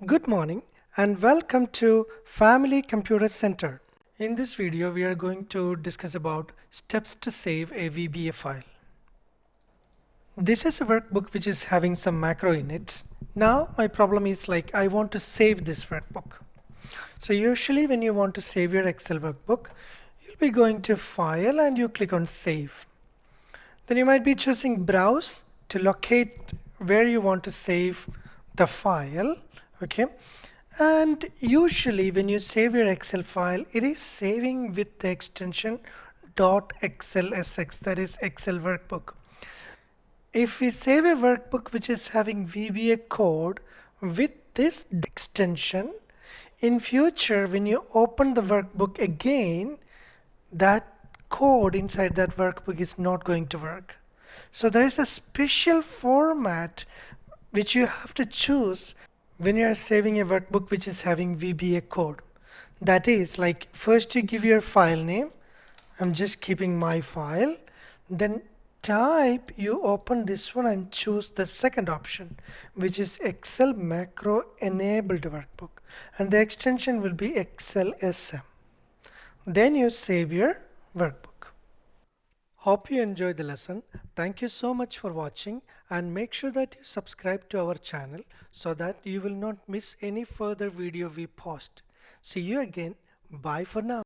Good morning and welcome to Family Computer Center. In this video, we are going to discuss about steps to save a VBA file. This is a workbook which is having some macro in it. Now my problem is like I want to save this workbook. So usually when you want to save your Excel workbook, you'll be going to File and you click on Save. Then you might be choosing Browse to locate where you want to save the file. Okay. And usually when you save your Excel file, it is saving with the extension .xlsx, that is Excel workbook. If we save a workbook which is having VBA code with this extension, in future when you open the workbook again, that code inside that workbook is not going to work. So there is a special format which you have to choose when you are saving a workbook which is having VBA code. That is like first you give your file name. I'm just keeping my file. Then type, you open this one and choose the second option, which is Excel macro enabled workbook, and the extension will be xlsm. Then you save your workbook. Hope you enjoyed the lesson. Thank you so much for watching, and make sure that you subscribe to our channel so that you will not miss any further video we post. See you again. Bye for now.